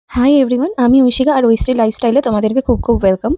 Hi everyone, আমি ঐশিকা আর ঐশ্রী লাইফস্টাইলে তোমাদেরকে খুব খুব ওয়েলকাম।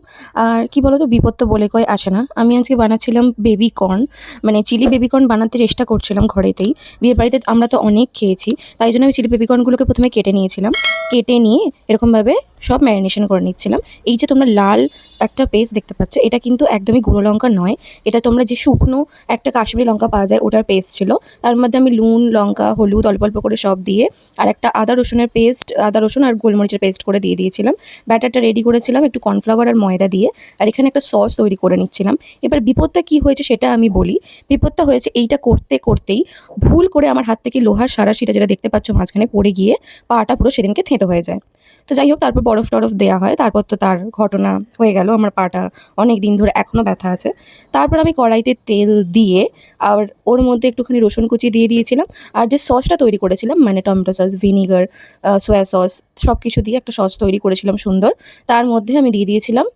আর কি বলো তো, বিপদ তো বলে কয় আসে না। আমি আজকে বানাচ্ছিলাম বেবি কর্ন, মানে চিলি বেবি কর্ন বানাতে চেষ্টা করছিলাম ঘরেতেই। বিয়ে বাড়িতে আমরা তো অনেক খেয়েছি, তাই জন্য আমি চিলি বেবি কর্নগুলোকে প্রথমে কেটে নিয়েছিলাম। কেটে নিয়ে এরকমভাবে সব ম্যারিনেশন করে নিচ্ছিলাম। এই যে তোমরা লাল একটা পেস্ট দেখতে পাচ্ছ, এটা কিন্তু একদমই গুঁড়ো লঙ্কা নয়। এটা তোমরা যে শুকনো একটা কাশ্মীরি লঙ্কা পাওয়া যায় ওটার পেস্ট ছিল। তার মধ্যে আমি নুন, লঙ্কা, হলুদ অল্প অল্প করে সব দিয়ে আর একটা আদা রসুনের পেস্ট, আদা রসুন আর গোলমরিচের পেস্ট করে দিয়ে দিয়েছিলাম। ব্যাটারটা রেডি করেছিলাম একটু কর্নফ্লাওয়ার আর ময়দা দিয়ে। আর এখানে একটা সস তৈরি করে নিচ্ছিলাম। এবার বিপদটা কি হয়েছে সেটা আমি বলি। বিপদটা হয়েছে এইটা করতে করতেই ভুল করে আমার হাত থেকে লোহার সাঁড়াশিটা যেটা দেখতে পাচ্ছ মাঝখানে পড়ে গিয়ে পাটা পুরো সেদিনকে থেঁতো হয়ে যায়। তো যাই হোক, তারপর বরফ টরফ দেওয়া হয়, তারপর তো তার ঘটনা হয়ে গেল। আমার পাটা অনেক দিন ধরে এখনও ব্যথা আছে। তারপর আমি কড়াইতে তেল দিয়ে আর ওর মধ্যে একটুখানি রসুন কুচি দিয়ে দিয়েছিলাম। আর যে সসটা তৈরি করেছিলাম, মানে টমেটো সস, ভিনিগার, সোয়া সস সব কিছু দিয়ে একটা সস তৈরি করেছিলাম সুন্দর। তার মধ্যে আমি দিয়ে দিয়েছিলাম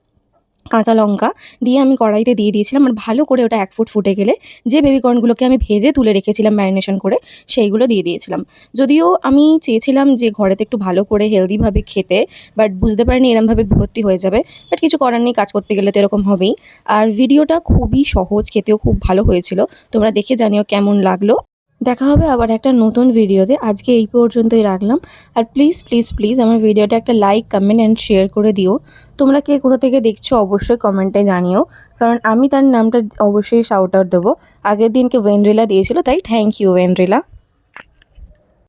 কাঁচা লঙ্কা, দিয়ে আমি কড়াইতে দিয়ে দিয়েছিলাম। আর ভালো করে ওটা ১ ফুট ফুটে গেলে যে বেবি কর্নগুলোকে আমি ভেজে তুলে রেখেছিলাম ম্যারিনেশন করে, সেইগুলো দিয়ে দিয়েছিলাম। যদিও আমি চেয়েছিলাম যে ঘরেতে একটু ভালো করে হেলদিভাবে খেতে, বাট বুঝতে পারিনি এরমভাবে বিপত্তি হয়ে যাবে। বাট কিছু করার নেই, কাজ করতে গেলে তো এরকম হবেই। আর ভিডিওটা খুবই সহজ, খেতেও খুব ভালো হয়েছিল। তোমরা দেখে জানিও কেমন লাগলো। দেখা হবে আবার একটা নতুন ভিডিওতে। আজকে এই পর্যন্তই রাখলাম। আর প্লিজ প্লিজ প্লিজ আমার ভিডিওটা একটা লাইক, কমেন্ট অ্যান্ড শেয়ার করে দিও। তোমরা কে কোথা থেকে দেখছো অবশ্যই কমেন্টে জানিও, কারণ আমি তার নামটা অবশ্যই শাউট আউট দেবো। আগের দিনকে ওয়েন্দ্রিলা দিয়েছিল, তাই থ্যাংক ইউ ওয়েন্দ্রিলা।